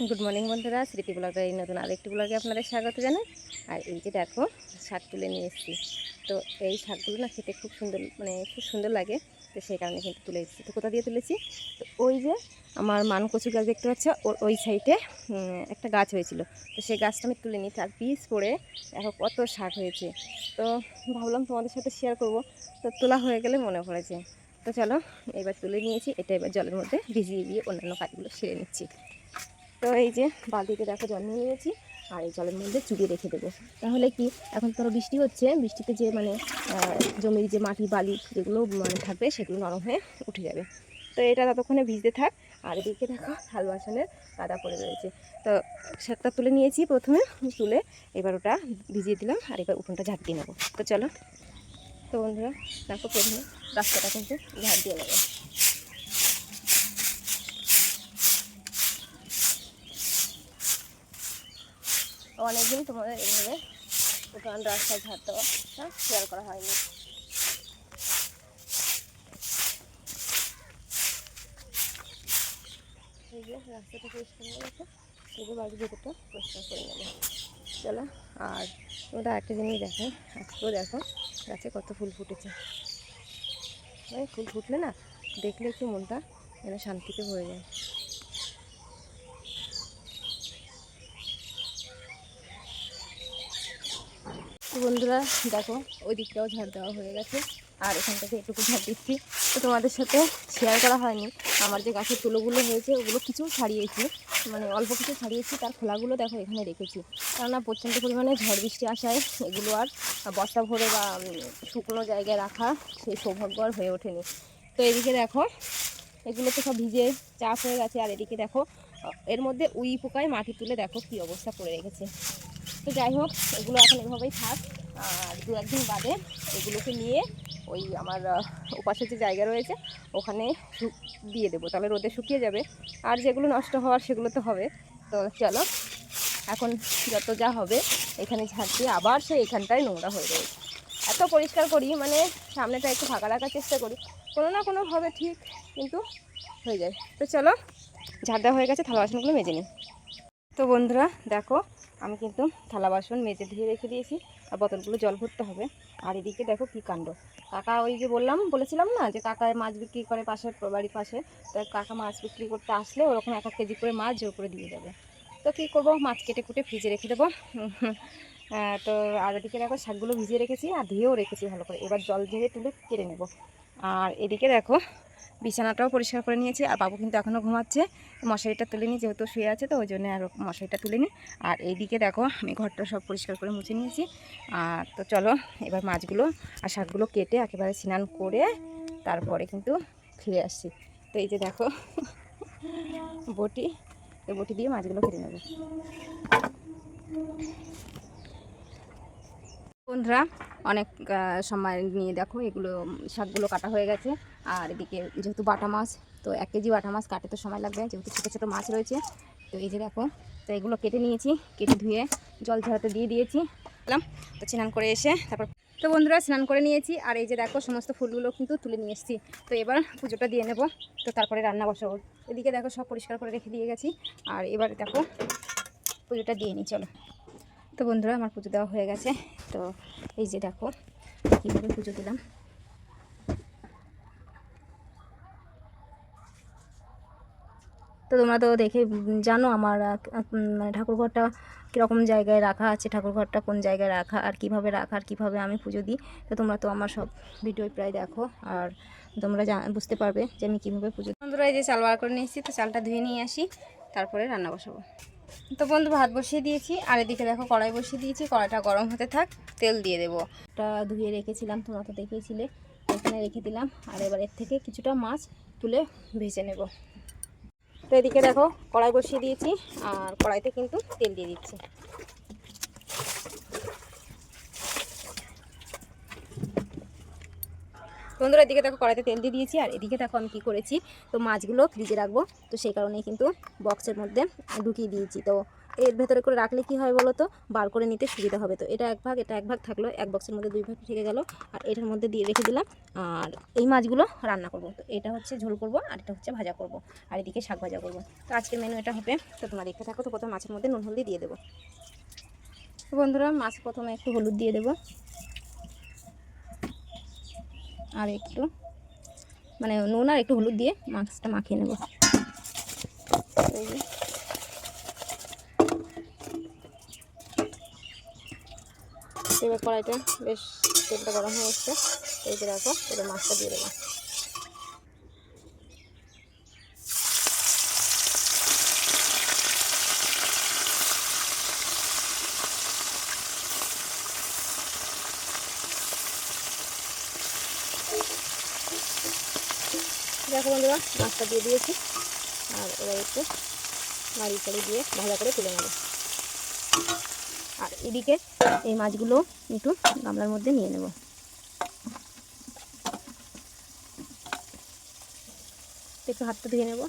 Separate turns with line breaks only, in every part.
Good morning বন্ধুরা, স্মৃতি ব্লগের এই নতুন আরেকটি ব্লগে আপনাদের স্বাগত জানাই। আর এই যে দেখো শাক তুলে নিয়ে এসেছি। তো এই শাকগুলো না খেতে খুব সুন্দর, খুব সুন্দর লাগে। তো সেই কারণে কিন্তু তুলে এসেছি। তো কোথা দিয়ে তুলেছি? তো ওই যে আমার মানকচু গাছ দেখতে পাচ্ছ, ওই সাইডে একটা গাছ হয়েছিল। তো সেই গাছটা আমি তুলে নিই, তার বীজ পড়ে দেখো কত শাক হয়েছে। তো ভাবলাম তোমাদের সাথে শেয়ার করব। তো তোলা হয়ে গেলে মনে পড়েছে। তো চলো, এবার তুলে নিয়েছি, এটা এবার জলের মধ্যে ভিজিয়ে দিয়ে অন্যান্য কাজগুলো সেরে নিচ্ছি। তো এই যে বালতিতে দেখো জল নিয়ে নিয়েছি, আর এই জলের মধ্যে চুবিয়ে রেখে দেবো। তাহলে কি, এখন তো বৃষ্টি হচ্ছে, বৃষ্টিতে যে জমির যে মাটি বালি যেগুলো থাকবে সেগুলো নরম হয়ে উঠে যাবে। তো এটা ততক্ষণে ভিজতে থাক। আর এদিকে দেখো থাল বাসনের কাদা পড়ে রয়েছে। তো শাকটা তুলে নিয়েছি প্রথমে, তুলে এবার ওটা ভিজিয়ে দিলাম, আর এবার উঠোনটা ঝাঁট দিয়ে নেবো। তো চলো। তো বন্ধুরা দেখো, প্রথমে রাস্তাটা কিন্তু ঝাঁট দিয়ে নেবো। অনেকদিন তোমাদের এভাবে উঠান রাস্তায় ঝাড় দেওয়া শেয়ার করা হয়নি। এই যে রাস্তাটা পরিষ্কার হয়ে গেছে, এই যে বাড়ির ভেতরটা পরিষ্কার করে নেবো। চলো। আর ওটা একটা জিনিস দেখো, আজকেও দেখো গাছে কত ফুল ফুটেছে। ফুল ফুটলে না দেখলে একটু মনটা যেন শান্তিতে ভরে যায়। তো বন্ধুরা দেখো, ওই দিকটাও ঝাড় দেওয়া হয়ে গেছে, আর এখান থেকে এটুকু ঝাড় দিচ্ছি। তো তোমাদের সাথে শেয়ার করা হয়নি আমার যে গাছের তুলোগুলো হয়েছে, ওগুলো কিছু ছাড়িয়েছি, অল্প কিছু ছাড়িয়েছি। তার খোলাগুলো দেখো এখানে রেখেছি, কেননা প্রচণ্ড পরিমাণে ঝড় বৃষ্টি আসায় এগুলো আর বস্তা ভরে বা শুকনো জায়গায় রাখা সেই সৌভাগ্য আর হয়ে ওঠেনি। তো এদিকে দেখো এগুলো তো সব ভিজে চাষ হয়ে গেছে, আর এদিকে দেখো এর মধ্যে উই পোকায় মাটি তুলে দেখো কী অবস্থা করে রেখেছে। তো যাই হোক, এগুলো এখন এভাবেই থাক। আর দু একদিন বাদে এগুলোকে নিয়ে ওই আমার ওপাশে যে জায়গা রয়েছে ওখানে দিয়ে দেবো, তাহলে রোদে শুকিয়ে যাবে। আর যেগুলো নষ্ট হওয়ার সেগুলো তো হবে। তো চলো, এখন যত যা হবে এখানে ঝাড় দিয়ে আবার সে এখানটায় নোংরা হয়ে রয়েছে। এত পরিষ্কার করি, সামনেটা একটু ফাঁকা রাখার চেষ্টা করি, কোনো না কোনোভাবে ঠিক কিন্তু হয়ে যায়। তো চলো, ঝাড় দেওয়া হয়ে গেছে, থালা বাসনগুলো মেজে নিই। তো বন্ধুরা দেখো, আমি কিন্তু থালা বাসন মেজে ধুয়ে রেখে দিয়েছি, আর বোতলগুলো জল ভরতে হবে। আর এদিকে দেখো কি কাণ্ড, কাকা ওই যে বলেছিলাম না যে কাকায় মাছ বিক্রি করে পাশের বাড়ির পাশে। তো কাকা মাছ বিক্রি করতে আসলে ওরকম 1 কেজি করে মাছ জোর করে দিয়ে যাবে। তো কী করবো, মাছ কেটে কুটে ফ্রিজে রেখে দেবো। তো আর এদিকে দেখো শাকগুলো ভিজিয়ে রেখেছি আর ধুয়েও রেখেছি ভালো করে, এবার জল ঝেড়ে তুলে কেটে নেব। আর এদিকে দেখো বিছানাটাও পরিষ্কার করে নিয়েছি, আর বাবু কিন্তু এখনও ঘুমাচ্ছে। মশারিটা তুলে নিই, যেহেতু শুয়ে আছে তো ওই জন্য আর মশারিটা তুলে নিই। আর এইদিকে দেখো আমি ঘরটা সব পরিষ্কার করে মুছে নিয়েছি। আর তো চলো, এবার মাছগুলো আর শাকগুলো কেটে একেবারে স্নান করে তারপরে কিন্তু ফিরে আসছি। তো এই যে দেখো বটি, এই বটি দিয়ে মাছগুলো কেটে নেব। বন্ধুরা অনেক সময় নিয়ে দেখো এগুলো শাকগুলো কাটা হয়ে গেছে। আর এদিকে যেহেতু বাটা মাছ, তো 1 কেজি বাটা মাছ কাটতে তো সময় লাগবে, যেহেতু ছোটো ছোটো মাছ রয়েছে। তো এই যে দেখো, তো এগুলো কেটে নিয়েছি, কেটে ধুয়ে জল ঝরাতে দিয়ে দিয়েছি। তো স্নান করে এসে তারপর, তো বন্ধুরা স্নান করে নিয়েছি, আর এই যে দেখো সমস্ত ফুলগুলো কিন্তু তুলে নিয়ে এসেছি। তো এবার পুজোটা দিয়ে নেব, তো তারপরে রান্না বসাবো। এদিকে দেখো সব পরিষ্কার করে রেখে দিয়ে গেছি, আর এবার দেখো পুজোটা দিয়ে নিই চলো। তো বন্ধুরা আমার পুজো দেওয়া হয়ে গেছে। তো এই যে দেখো কীভাবে পুজো দিলাম। তো তোমরা তো দেখে জানো আমার ঠাকুরঘরটা কীরকম জায়গায় রাখা আছে, ঠাকুরঘরটা কোন জায়গায় রাখা, আর কিভাবে রাখা, আর কীভাবে আমি পুজো দিই। তো তোমরা তো আমার সব ভিডিও প্রায় দেখো, আর তোমরা বুঝতে পারবে যে আমি কীভাবে পুজো। বন্ধুরা এই যে চাল বার করে নিয়েছি, তো চালটা ধুয়ে নিয়ে আসি, তারপরে রান্না বসাবো। তো বন্ধু ভাত বসিয়ে দিয়েছি, আর এদিকে দেখো কড়াই বসিয়ে দিয়েছি, কড়াইটা গরম হতে থাক, তেল দিয়ে দেবো। ওটা ধুয়ে রেখেছিলাম, তোমরা তো দেখেছিলে, এখানে রেখে দিলাম। আর এবার এর থেকে কিছুটা মাছ তুলে ভেজে নেব। তো এদিকে দেখো কড়াই বসিয়ে দিয়েছি, আর কড়াইতে কিন্তু তেল দিয়ে দিচ্ছি। বন্ধুরা এদিকে দেখো কড়াইতে তেল দিয়ে দিয়েছি, আর এদিকে দেখো আমি কি করেছি, তো মাছগুলো ফ্রিজে রাখবো, তো সেই কারণেই কিন্তু বক্সের মধ্যে ঢুকিয়ে দিয়েছি। তো এর ভেতরে করে রাখলে কি হয় বলো তো, বার করে নিতে সুবিধা হবে। তো এটা এক ভাগ থাকলো, এক বক্সের মধ্যে 2 ভাগ থেকে গেল। আর এটার মধ্যে দিয়ে রেখে দিলাম। আর এই মাছগুলো রান্না করব। তো এটা হচ্ছে ঝোল করব, আর এটা হচ্ছে ভাজা করব, আর এদিকে শাক ভাজা করব। তো আজকের মেনু এটা হবে। তো তোমরা দেখতে থাকো। তো প্রথমে মাছের মধ্যে নুন হলদি দিয়ে দেবো। তো বন্ধুরা, মাছ প্রথমে একটু হলুদ দিয়ে দেবো, আর একটু মানে নুন আর একটু হলুদ দিয়ে মাছটা মাখিয়ে নেব। এবার কড়াইটা বেশ তেলটা গরম হয়ে এসছে। এই যে দেখো, এবার মাছটা দিয়ে দেবো। দেখো বন্ধুরা, মাছটা দিয়ে দিয়েছি। আর এবার একটু নাড়ি চাড়ি দিয়ে ভাজা করে তুলে নেব। আর এদিকে এই মাছগুলো একটু গামলার মধ্যে নিয়ে নেব। একটু হাতটা ধুয়ে নেব।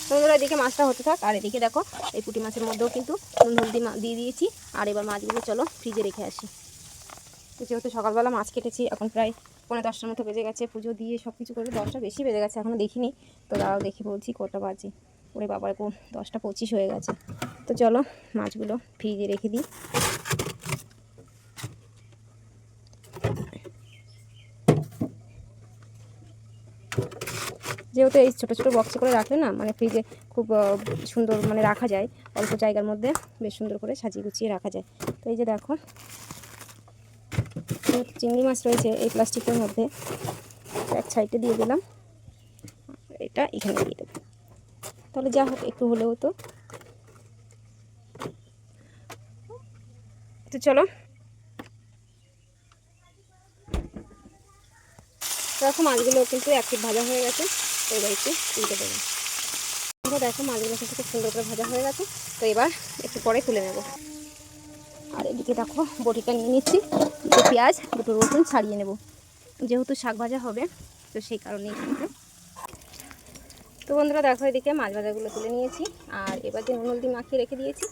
বন্ধুরা, এদিকে মাছটা হতে থাক। আর এদিকে দেখো, এই পুঁটি মাছের মধ্যেও কিন্তু নুন হলদি দিয়ে দিয়েছি। আর এবার মাছগুলো চলো ফ্রিজে রেখে আসি। তো যেহেতু সকালবেলা মাছ কেটেছি, এখন প্রায় 9:30টার মতো বেজে গেছে। পুজো দিয়ে সব কিছু করে 10টা বেশি বেজে গেছে, এখনও দেখিনি। তো দাঁড়াও দেখি বলছি কটা বাজে। ওরে বাবার, 10টা 25 হয়ে গেছে। তো চলো মাছগুলো ফ্রিজে রেখে দিই। যেহেতু এই ছোটো ছোটো বক্সে করে রাখলে না, মানে ফ্রিজে খুব সুন্দর মানে রাখা যায়, অল্প জায়গার মধ্যে বেশ সুন্দর করে সাজিয়ে গুছিয়ে রাখা যায়। তো এই যে দেখো, চিংড়ি মাছ রয়েছে এই প্লাস্টিকের মধ্যে, এক সাইডে দিয়ে দিলাম, এটা এখানে দিয়ে দেবো। তাহলে যা হোক একটু হলেও তো। তো চলো, দেখো মাছগুলো কিন্তু এক পিঠ ভাজা হয়ে গেছে। তো এবার একটু উল্টে দেবো। দেখো মাছগুলো কিন্তু খুব সুন্দর করে ভাজা হয়ে গেছে। তো এবার একটু পরে তুলে নেব। আর এদিকে দেখো বটিটা নিয়ে নিচ্ছি, দুটো পেঁয়াজ, দুটো রসুন ছাড়িয়ে নেব, যেহেতু শাক ভাজা হবে, তো সেই কারণেই কিন্তু। তো বন্ধুরা দেখো, এদিকে মাছ ভাজাগুলো তুলে নিয়েছি। আর এবার যে নুন হলদি মাখিয়ে রেখে দিয়েছি,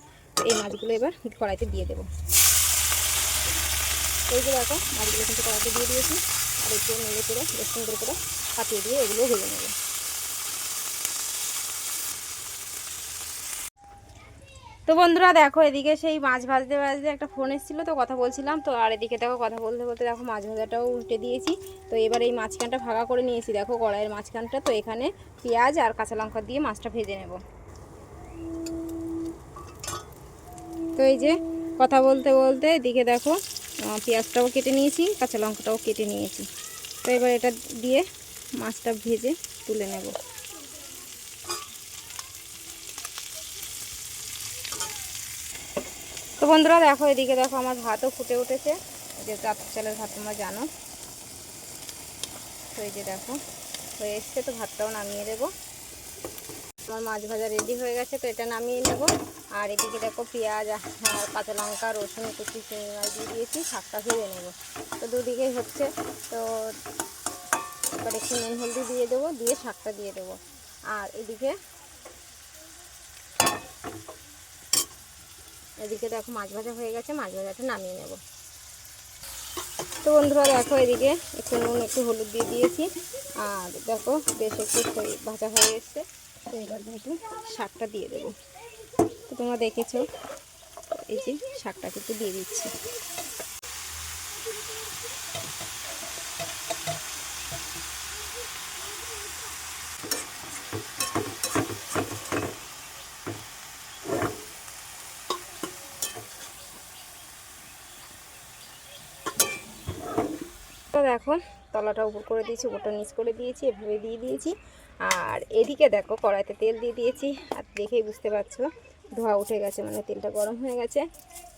এই মাছগুলো এবার কড়াইতে দিয়ে দেবো। এই যে দেখো, মাছগুলো কিন্তু কড়াইতে দিয়ে দিয়েছি। আর একটু নেড়ে করে বেশ সুন্দর করে পাতিয়ে দিয়ে এগুলো ভেজে নেব। তো বন্ধুরা দেখো, এদিকে সেই মাছ ভাজতে ভাজতে একটা ফোন এসেছিলো, তো কথা বলছিলাম। তো আর এদিকে দেখো, কথা বলতে বলতে দেখো মাছ ভাজাটাও উল্টে দিয়েছি। তো এবার এই মাঝখানটা ভাগা করে নিয়েছি, দেখো কড়াইয়ের মাঝখানটা। তো এখানে পেঁয়াজ আর কাঁচা লঙ্কা দিয়ে মাছটা ভেজে নেব। তো এই যে কথা বলতে বলতে এদিকে দেখো, পেঁয়াজটাও কেটে নিয়েছি, কাঁচা লঙ্কাটাও কেটে নিয়েছি। তো এবার এটা দিয়ে মাছটা ভেজে তুলে নেব। তো বন্ধুরা দেখো, এদিকে দেখো আমার ভাতও ফুটে উঠেছে, যেহেতু আতপ চালের ভাত তোমরা জানো। তো এই যে দেখো হয়ে এসছে। তো ভাতটাও নামিয়ে দেবো। আমার মাছ ভাজা রেডি হয়ে গেছে। তো এটা নামিয়ে নেব। আর এদিকে দেখো পেঁয়াজ আর কাঁচা লঙ্কা রসুন কুচি চিংড়ি মাছ দিয়ে দিয়েছি, শাকটা ভেজে নেব। তো দুদিকেই হচ্ছে। তো এবার একটু নুন হলদি দিয়ে দেবো, দিয়ে শাকটা দিয়ে দেবো। আর এদিকে দেখো মাছ ভাজা হয়ে গেছে, মাছ ভাজাটা নামিয়ে নেব। তো বন্ধুরা দেখো, এদিকে একটু নুন একটু হলুদ দিয়ে দিয়েছি। আর দেখো বেশ একটু ভাজা হয়ে এসছে। তো এবার একটু শাকটা দিয়ে দেবো। তো তোমরা দেখেছো, এই যে শাকটা কিন্তু দিয়ে দিচ্ছি। তো দেখো তলাটা উপর করে দিয়েছি, উপরটা নিচ করে দিয়েছি, এভাবে দিয়ে দিয়েছি। আর এদিকে দেখো কড়াইতে তেল দিয়ে দিয়েছি। আর দেখেই বুঝতে পারছো ধোঁয়া উঠে গেছে, মানে তেলটা গরম হয়ে গেছে।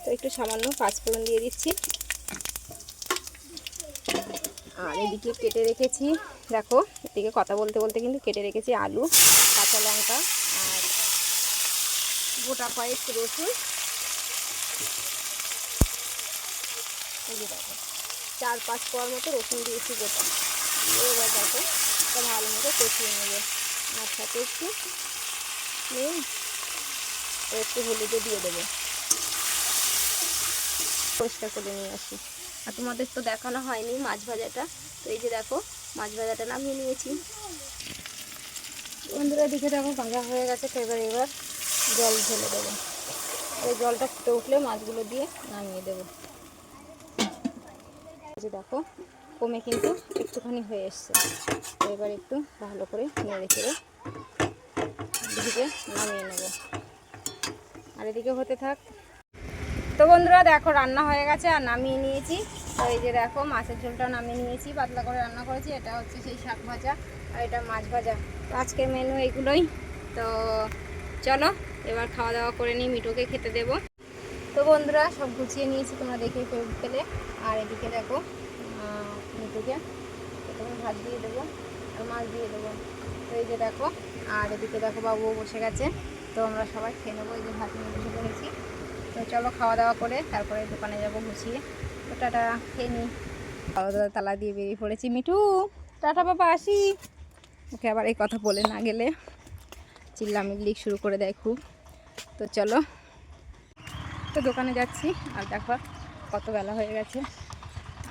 তো একটু সামান্য পাঁচফোড়ন দিয়ে দিচ্ছি। আর এদিকে কেটে রেখেছি, দেখো এদিকে কথা বলতে বলতে কিন্তু কেটে রেখেছি আলু, কাঁচা লঙ্কা আর গোটা কয়েক রসুন। এই যে দেখো 4-5 কোয়ার মতো রসুন দিয়েছি গোটা। এবার দেখো এটা ভালো মতো কষিয়ে নেবে। আর সাথে একটু নুন একটু হলুদও দিয়ে দেবো, পরিষ্কার করে নিয়ে আসি। আর তোমাদের তো দেখানো হয়নি মাছ ভাজাটা, তো এই যে দেখো মাছ ভাজাটা নামিয়ে নিয়েছি। বন্ধুরা দিকে দেখো ভাজা হয়ে গেছে, তো এবার জল ঢেলে দেবো। এই জলটা ফুটে উঠলে মাছগুলো দিয়ে নামিয়ে দেবো। এই যে দেখো কমে কিন্তু একটুখানি হয়ে এসছে, এবার একটু ভালো করে নেড়ে চেড়ে দিকে নামিয়ে নেব, আর এদিকে হতে থাক। তো বন্ধুরা দেখো রান্না হয়ে গেছে আর নামিয়ে নিয়েছি। তো এই যে দেখো মাছের ঝোলটা নামিয়ে নিয়েছি, পাতলা করে রান্না করেছি। এটা হচ্ছে সেই শাক ভাজা আর এটা মাছ ভাজা। তো আজকের মেনু এগুলোই। তো চলো এবার খাওয়া দাওয়া করে নিই, মিঠুকে খেতে দেবো। তো বন্ধুরা সব গুছিয়ে নিয়েছি, তোমরা দেখে পেলে। আর এদিকে দেখো মিঠুকে প্রথমে ভাত দিয়ে দেবো আর মাছ দিয়ে দেবো। তো এই যে দেখো, আর এদিকে দেখো বাবুও বসে গেছে। তো আমরা সবাই খেয়ে নেবো, এই যে ভাত নিয়ে বসে পড়েছি। তো চলো খাওয়া দাওয়া করে তারপরে দোকানে যাব গুছিয়ে। তো টাটা, খেয়ে নিই। খাওয়া দাওয়া তালা দিয়ে বেরিয়ে পড়েছি। মিঠু টাটা বাবা, আসি। ওকে আবার এই কথা বলে না গেলে চিল্লামিল্লি শুরু করে দেয় খুব। তো চলো, তো দোকানে যাচ্ছি। আর দেখো কত বেলা হয়ে গেছে,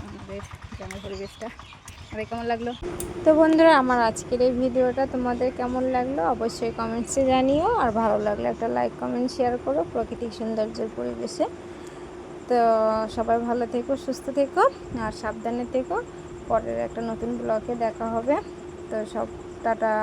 আমাদের গ্রামের পরিবেশটা। আর কেমন লাগলো? তো বন্ধুরা আমার আজকের এই ভিডিওটা তোমাদের কেমন লাগলো অবশ্যই কমেন্টসে জানিও। আর ভালো লাগলে একটা লাইক কমেন্ট শেয়ার করো প্রাকৃতিক সৌন্দর্যের পরিবেশে। তো সবাই ভালো থেকো, সুস্থ থেকো আর সাবধানে থেকো। পরের একটা নতুন ব্লগে দেখা হবে। তো সব টাটা।